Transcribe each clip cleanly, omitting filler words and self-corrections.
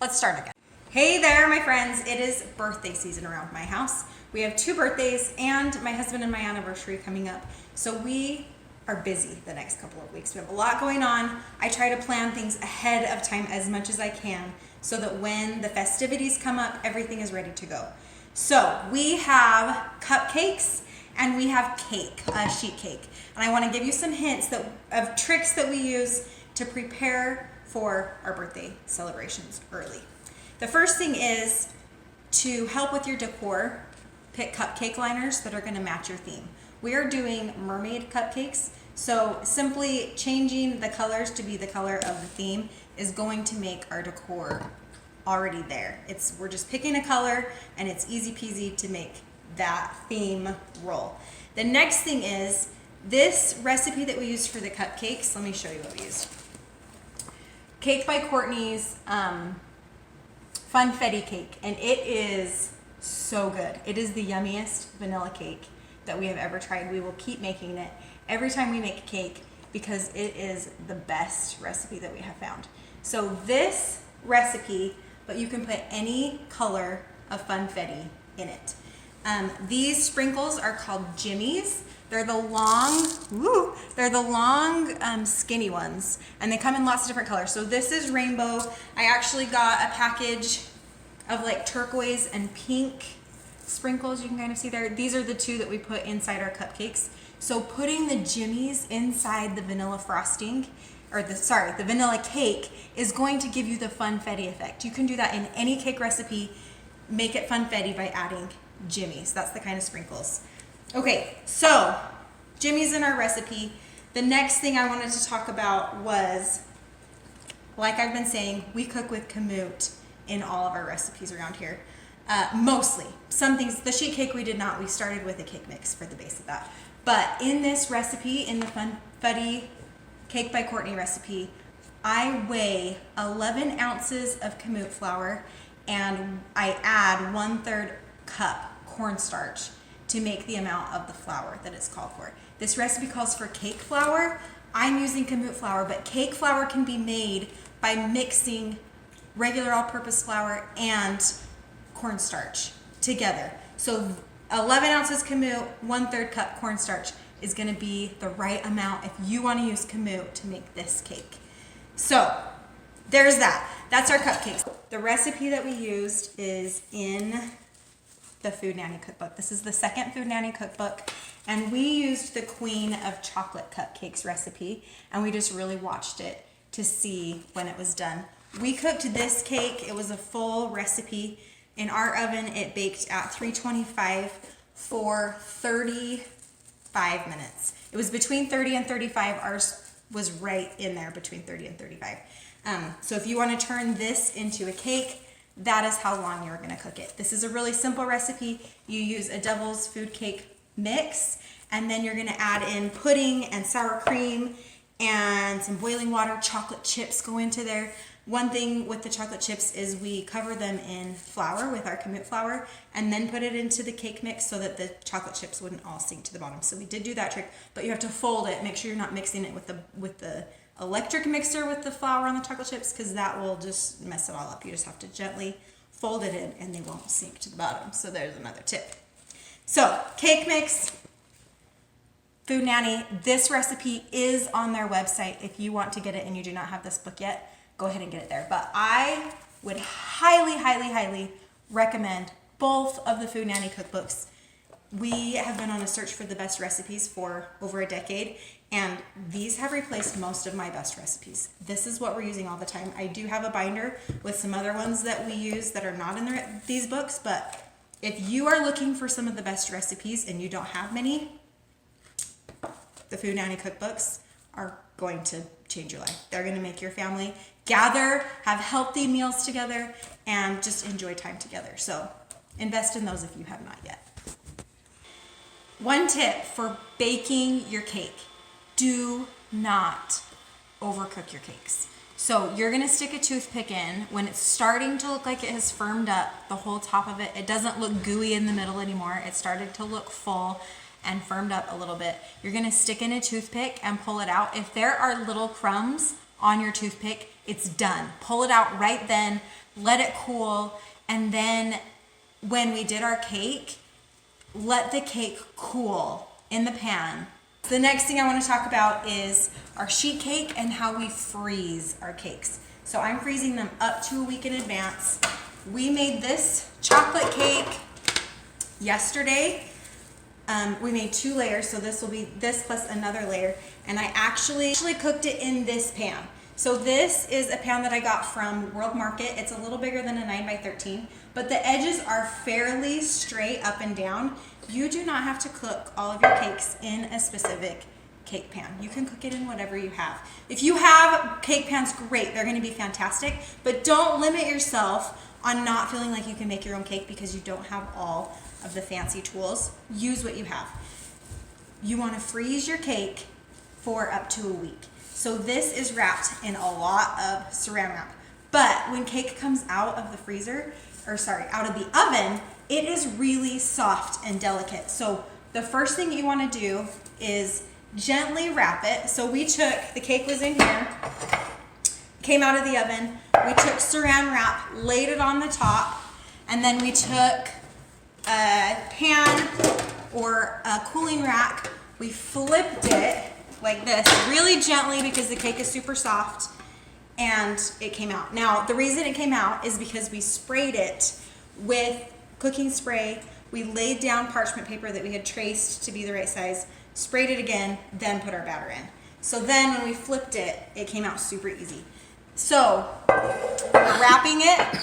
Let's start again. Hey there, my friends. It is birthday season around my house. We have 2 birthdays and my husband and my anniversary coming up. So we are busy the next couple of weeks. We have a lot going on. I try to plan things ahead of time as much as I can so that when the festivities come up, everything is ready to go. So we have cupcakes and we have cake, sheet cake. And I want to give you some hints of tricks that we use to prepare for our birthday celebrations early. The first thing is to help with your decor, pick cupcake liners that are going to match your theme. We are doing mermaid cupcakes, so simply changing the colors to be the color of the theme is going to make our decor already there. We're just picking a color and it's easy peasy to make that theme roll. The next thing is this recipe that we used for the cupcakes. Let me show you what we used. Cake by Courtney's Funfetti cake, and it is so good. It is the yummiest vanilla cake that we have ever tried. We will keep making it every time we make a cake because it is the best recipe that we have found. So this recipe, but you can put any color of funfetti in it. These sprinkles are called jimmies. They're the long, skinny ones, and they come in lots of different colors. So this is rainbow. I actually got a package of like turquoise and pink sprinkles. You can kind of see there. These are the 2 that we put inside our cupcakes. So putting the jimmies inside the vanilla frosting, or the vanilla cake is going to give you the funfetti effect. You can do that in any cake recipe. Make it funfetti by adding jimmies. That's the kind of sprinkles. Okay, so jimmies in our recipe. The next thing I wanted to talk about was, like I've been saying, we cook with Kamut in all of our recipes around here. Mostly. Some things, the sheet cake we did not. We started with a cake mix for the base of that. But in this recipe, in the Funfetti Cake by Courtney recipe, I weigh 11 ounces of Kamut flour and I add 1/3 cup cornstarch to make the amount of the flour that it's called for. This recipe calls for cake flour. I'm using Kamut flour, but cake flour can be made by mixing regular all-purpose flour and cornstarch together. So 11 ounces Kamut, 1/3 cup cornstarch is going to be the right amount if you want to use Kamut to make this cake. So there's that. That's our cupcakes. The recipe that we used is in the Food Nanny cookbook. This is the 2nd Food Nanny cookbook, and we used the Queen of Chocolate Cupcakes recipe, and we just really watched it to see when it was done. We cooked this cake. It was a full recipe. In our oven, it baked at 325 for 35 minutes. It was between 30 and 35. Ours was right in there between 30 and 35. So if you want to turn this into a cake, that is how long you're going to cook it. This is a really simple recipe. You use a devil's food cake mix, and then you're going to add in pudding and sour cream and some boiling water. Chocolate chips go into there. One thing with the chocolate chips is we cover them in flour with our Kamut flour and then put it into the cake mix so that the chocolate chips wouldn't all sink to the bottom. So we did do that trick, but you have to fold it. Make sure you're not mixing it with the electric mixer with the flour on the chocolate chips, because that will just mess it all up. You just have to gently fold it in and they won't sink to the bottom. So there's another tip. So cake mix, Food Nanny. This recipe is on their website. If you want to get it and you do not have this book yet, go ahead and get it there. But I would highly, highly, highly recommend both of the Food Nanny cookbooks. We have been on a search for the best recipes for over a decade, and these have replaced most of my best recipes. This is what we're using all the time. I do have a binder with some other ones that we use that are not in these books, but if you are looking for some of the best recipes and you don't have many, the Food Nanny cookbooks are going to change your life. They're going to make your family gather, have healthy meals together, and just enjoy time together. So invest in those if you have not yet. One tip for baking your cake: do not overcook your cakes. So you're gonna stick a toothpick in when it's starting to look like it has firmed up, the whole top of it. It doesn't look gooey in the middle anymore. It started to look full and firmed up a little bit. You're gonna stick in a toothpick and pull it out. If there are little crumbs on your toothpick, it's done. Pull it out right then, let it cool, and then when we did our cake, let the cake cool in the pan. The next thing I want to talk about is our sheet cake and how we freeze our cakes. So I'm freezing them up to a week in advance. We made this chocolate cake yesterday. We made 2 layers, so this will be this plus another layer, and I actually cooked it in this pan. So this is a pan that I got from World Market. It's a little bigger than a 9x13, but the edges are fairly straight up and down. You do not have to cook all of your cakes in a specific cake pan. You can cook it in whatever you have. If you have cake pans, great, they're gonna be fantastic, but don't limit yourself on not feeling like you can make your own cake because you don't have all of the fancy tools. Use what you have. You wanna freeze your cake for up to a week. So this is wrapped in a lot of saran wrap. But when cake comes out of the freezer, out of the oven, it is really soft and delicate. So the first thing you wanna do is gently wrap it. So the cake was in here, came out of the oven, we took saran wrap, laid it on the top, and then we took a pan or a cooling rack, we flipped it like this, really gently because the cake is super soft, and it came out. Now, the reason it came out is because we sprayed it with cooking spray. We laid down parchment paper that we had traced to be the right size, sprayed it again, then put our batter in. So then when we flipped it, it came out super easy. So, wrapping it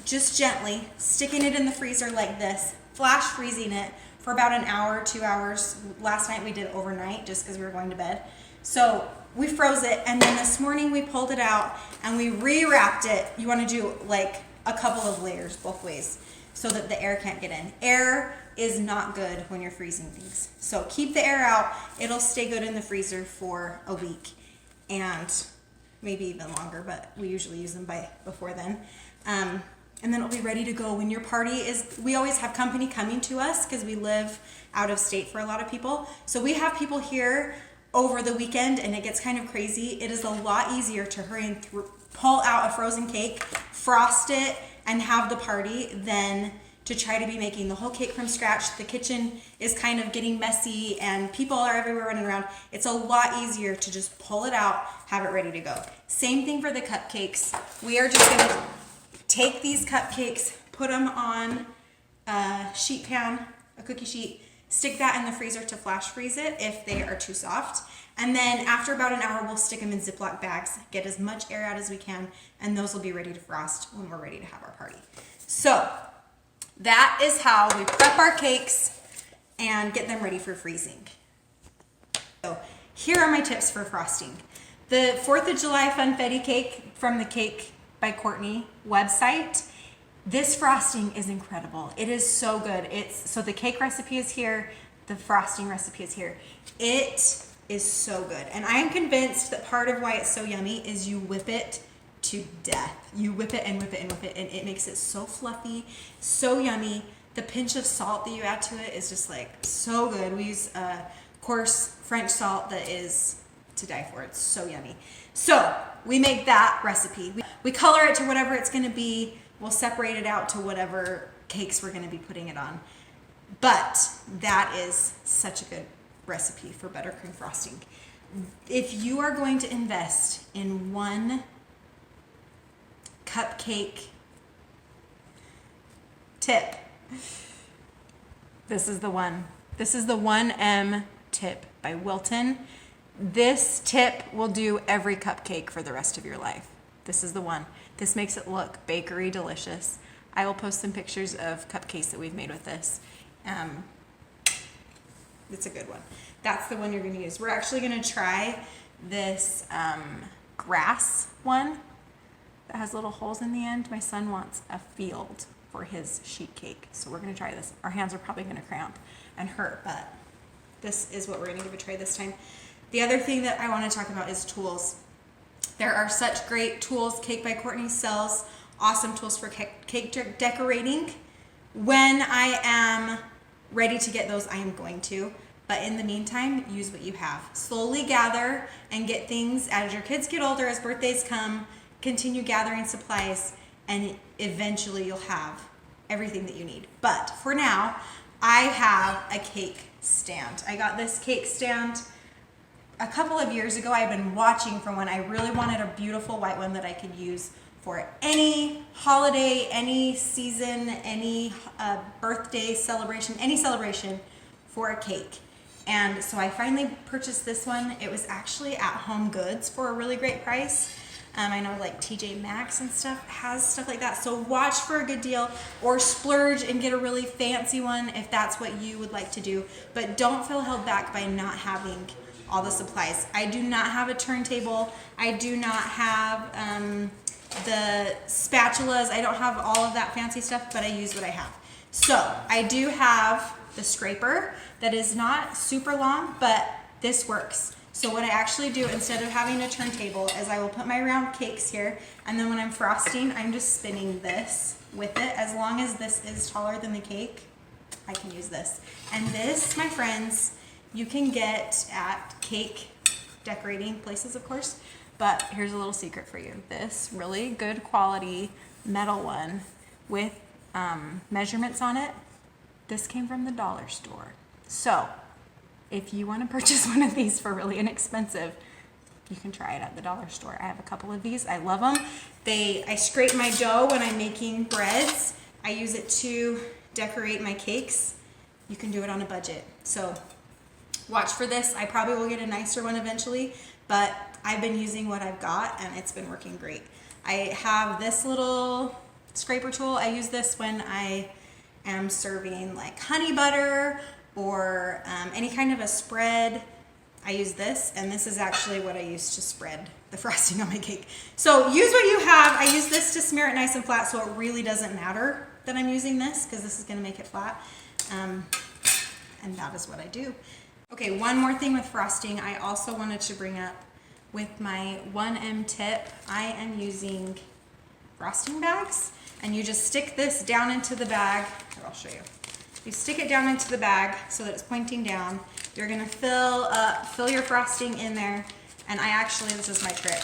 just gently, sticking it in the freezer like this, flash freezing it for about an hour, 2 hours. Last night we did overnight just because we were going to bed. So we froze it, and then this morning we pulled it out and we re-wrapped it. You want to do like a couple of layers both ways so that the air can't get in. Air is not good when you're freezing things. So keep the air out. It'll stay good in the freezer for a week and maybe even longer, but we usually use them before then. And then it'll be ready to go when your party is. We always have company coming to us because we live out of state for a lot of people. So we have people here over the weekend and it gets kind of crazy. It is a lot easier to hurry and pull out a frozen cake, frost it, and have the party than to try to be making the whole cake from scratch. The kitchen is kind of getting messy and people are everywhere running around. It's a lot easier to just pull it out, have it ready to go. Same thing for the cupcakes. We are just gonna take these cupcakes, put them on a sheet pan, a cookie sheet, stick that in the freezer to flash freeze it if they are too soft. And then after about an hour, we'll stick them in Ziploc bags, get as much air out as we can, and those will be ready to frost when we're ready to have our party. So that is how we prep our cakes and get them ready for freezing. So here are my tips for frosting. The 4th of July Funfetti cake from the Cake by Courtney website. This frosting is incredible. It is so good. So the cake recipe is here, the frosting recipe is here. It is so good. And I am convinced that part of why it's so yummy is you whip it to death. You whip it and whip it and whip it, and it makes it so fluffy, so yummy. The pinch of salt that you add to it is just like so good. We use coarse French salt that is to die for. It's so yummy. So we make that recipe. We color it to whatever it's gonna be. We'll separate it out to whatever cakes we're gonna be putting it on. But that is such a good recipe for buttercream frosting. If you are going to invest in one cupcake tip, this is the one. This is the 1M tip by Wilton. This tip will do every cupcake for the rest of your life. This is the one. This makes it look bakery delicious. I will post some pictures of cupcakes that we've made with this. It's a good one. That's the one you're gonna use. We're actually gonna try this grass one that has little holes in the end. My son wants a field for his sheet cake, so we're gonna try this. Our hands are probably gonna cramp and hurt, but this is what we're gonna give a try this time. The other thing that I want to talk about is tools. There are such great tools. Cake by Courtney sells awesome tools for cake decorating. When I am ready to get those, I am going to. But in the meantime, use what you have. Slowly gather and get things as your kids get older, as birthdays come, continue gathering supplies, and eventually you'll have everything that you need. But for now, I have a cake stand. I got this cake stand a couple of years ago. I've been watching for one. I really wanted a beautiful white one that I could use for any holiday, any season, any birthday celebration, any celebration for a cake. And so I finally purchased this one. It was actually at Home Goods for a really great price. I know like TJ Maxx and stuff has stuff like that. So watch for a good deal, or splurge and get a really fancy one if that's what you would like to do. But don't feel held back by not having all the supplies. I do not have a turntable. I do not have the spatulas. I don't have all of that fancy stuff, but I use what I have. So I do have the scraper that is not super long, but this works. So what I actually do instead of having a turntable is I will put my round cakes here, and then when I'm frosting, I'm just spinning this with it. As long as this is taller than the cake, I can use this. And this, my friends, you can get at cake decorating places, of course, but here's a little secret for you. This really good quality metal one with measurements on it, this came from the dollar store. So if you want to purchase one of these for really inexpensive, you can try it at the dollar store. I have a couple of these. I love them. I scrape my dough when I'm making breads. I use it to decorate my cakes. You can do it on a budget. So watch for this. I probably will get a nicer one eventually, but I've been using what I've got and it's been working great. I have this little scraper tool. I use this when I am serving like honey butter or any kind of a spread. I use this, and this is actually what I use to spread the frosting on my cake. So use what you have. I use this to smear it nice and flat, so it really doesn't matter that I'm using this, because this is gonna make it flat. And that is what I do. Okay, one more thing with frosting I also wanted to bring up. With my 1M tip, I am using frosting bags, and you just stick this down into the bag. Here, I'll show you. You stick it down into the bag so that it's pointing down. You're gonna fill your frosting in there, and this is my trick.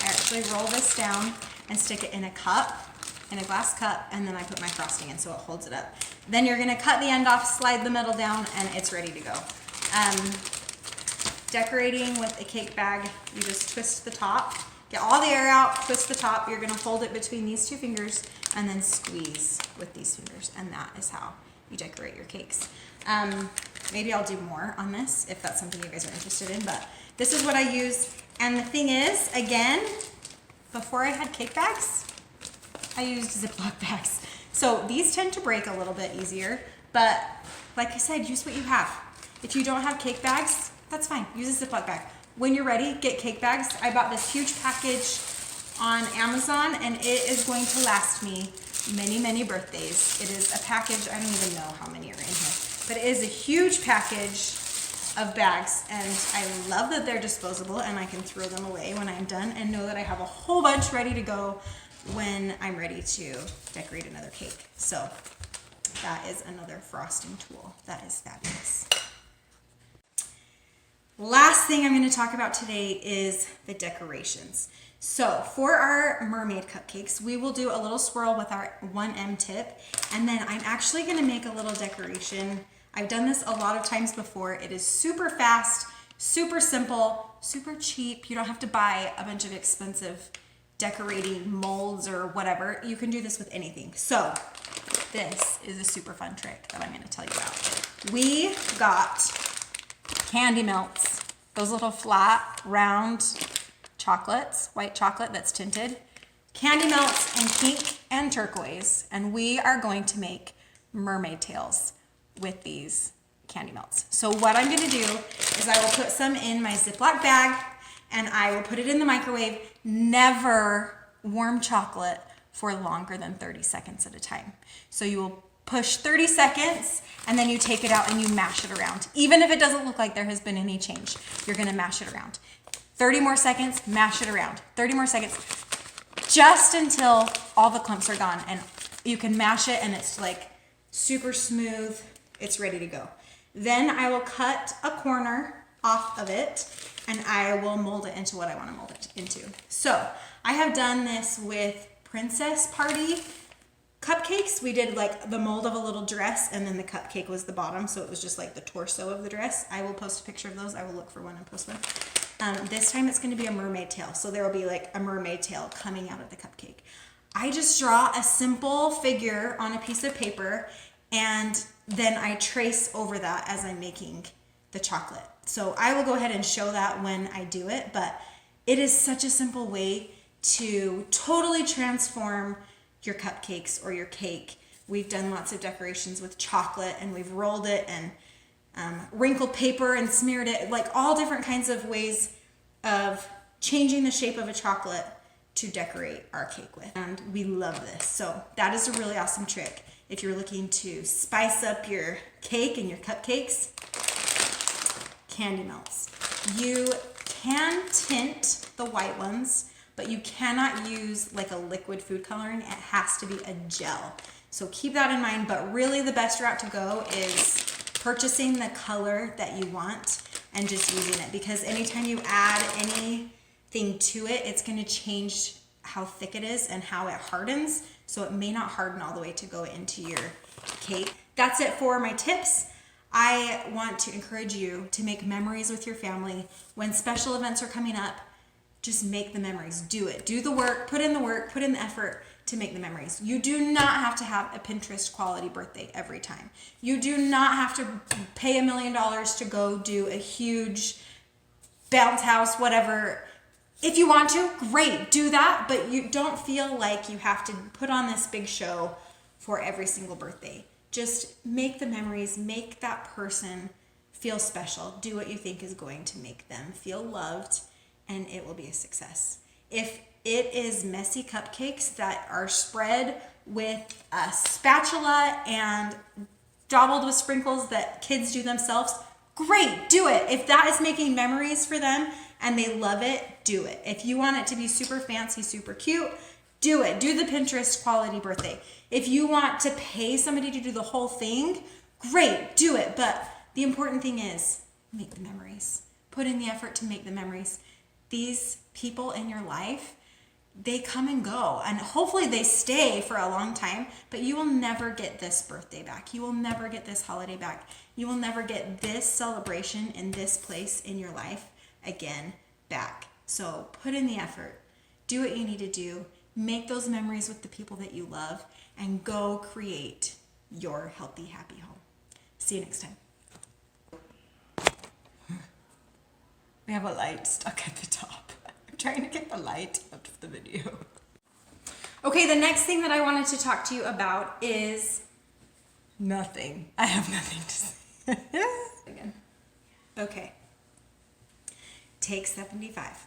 I actually roll this down and stick it in a cup, in a glass cup, and then I put my frosting in so it holds it up. Then you're gonna cut the end off, slide the middle down, and it's ready to go. Decorating with a cake bag, you just twist the top, get all the air out, twist the top. You're gonna hold it between these two fingers and then squeeze with these fingers, and that is how you decorate your cakes. Maybe I'll do more on this if that's something you guys are interested in, but this is what I use. And the thing is, again, before I had cake bags, I used Ziploc bags. So these tend to break a little bit easier, but like I said, use what you have. If you don't have cake bags, that's fine, use a Ziploc bag. When you're ready, get cake bags. I bought this huge package on Amazon, and it is going to last me many, many birthdays. It is a package, I don't even know how many are in here, but it is a huge package of bags, and I love that they're disposable and I can throw them away when I'm done and know that I have a whole bunch ready to go when I'm ready to decorate another cake. So that is another frosting tool. That is fabulous. Last thing I'm going to talk about today is the decorations. So for our mermaid cupcakes, we will do a little swirl with our 1M tip, and then I'm actually going to make a little decoration. I've done this a lot of times before. It is super fast, super simple, super cheap. You don't have to buy a bunch of expensive decorating molds or whatever. You can do this with anything. So this is a super fun trick that I'm going to tell you about. We got candy melts, those little flat, round chocolates, white chocolate that's tinted, candy melts in pink and turquoise, and we are going to make mermaid tails with these candy melts. So what I'm gonna do is I will put some in my Ziploc bag and I will put it in the microwave. Never warm chocolate for longer than 30 seconds at a time. So you will push 30 seconds and then you take it out and you mash it around. Even if it doesn't look like there has been any change, you're gonna mash it around. 30 more seconds, mash it around. 30 more seconds, just until all the clumps are gone, and you can mash it and it's like super smooth. It's ready to go. Then I will cut a corner off of it and I will mold it into what I want to mold it into. So I have done this with Princess Party cupcakes. We did like the mold of a little dress and then the cupcake was the bottom. So it was just like the torso of the dress. I will post a picture of those. I will look for one and post one. This time it's going to be a mermaid tail. So there will be like a mermaid tail coming out of the cupcake. I just draw a simple figure on a piece of paper and then I trace over that as I'm making the chocolate. So I will go ahead and show that when I do it, but it is such a simple way to totally transform your cupcakes or your cake. We've done lots of decorations with chocolate and we've rolled it and wrinkled paper and smeared it, like all different kinds of ways of changing the shape of a chocolate to decorate our cake with. And we love this. So that is a really awesome trick. If you're looking to spice up your cake and your cupcakes, candy melts. You can tint the white ones, but you cannot use like a liquid food coloring. It has to be a gel. So keep that in mind, but really the best route to go is purchasing the color that you want and just using it, because anytime you add anything to it, it's going to change how thick it is and how it hardens. So it may not harden all the way to go into your cake. That's it for my tips. I want to encourage you to make memories with your family. When special events are coming up, just make the memories. Do it. Do the work, put in the effort to make the memories. You do not have to have a Pinterest quality birthday every time. You do not have to pay $1 million to go do a huge bounce house, whatever. If you want to, great, do that, but you don't feel like you have to put on this big show for every single birthday. Just make the memories, make that person feel special. Do what you think is going to make them feel loved, and it will be a success. If it is messy cupcakes that are spread with a spatula and dabbled with sprinkles that kids do themselves, great, do it. If that is making memories for them and they love it, do it. If you want it to be super fancy, super cute, do it. Do the Pinterest quality birthday. If you want to pay somebody to do the whole thing, great, do it. But the important thing is make the memories. Put in the effort to make the memories. These people in your life, they come and go, and hopefully they stay for a long time, but you will never get this birthday back. You will never get this holiday back. You will never get this celebration in this place in your life again back. So put in the effort. Do what you need to do. Make those memories with the people that you love and go create your healthy, happy home. See you next time. We have a light stuck at the top. I'm trying to get the light out of the video. Okay, the next thing that I wanted to talk to you about is nothing. I have nothing to say. Again. Okay. Take 75.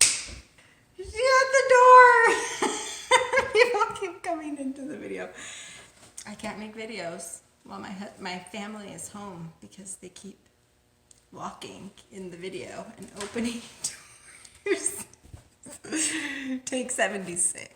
Shut the door! People keep coming into the video. I can't make videos while my family is home because they keep walking in the video and opening doors. Take 76.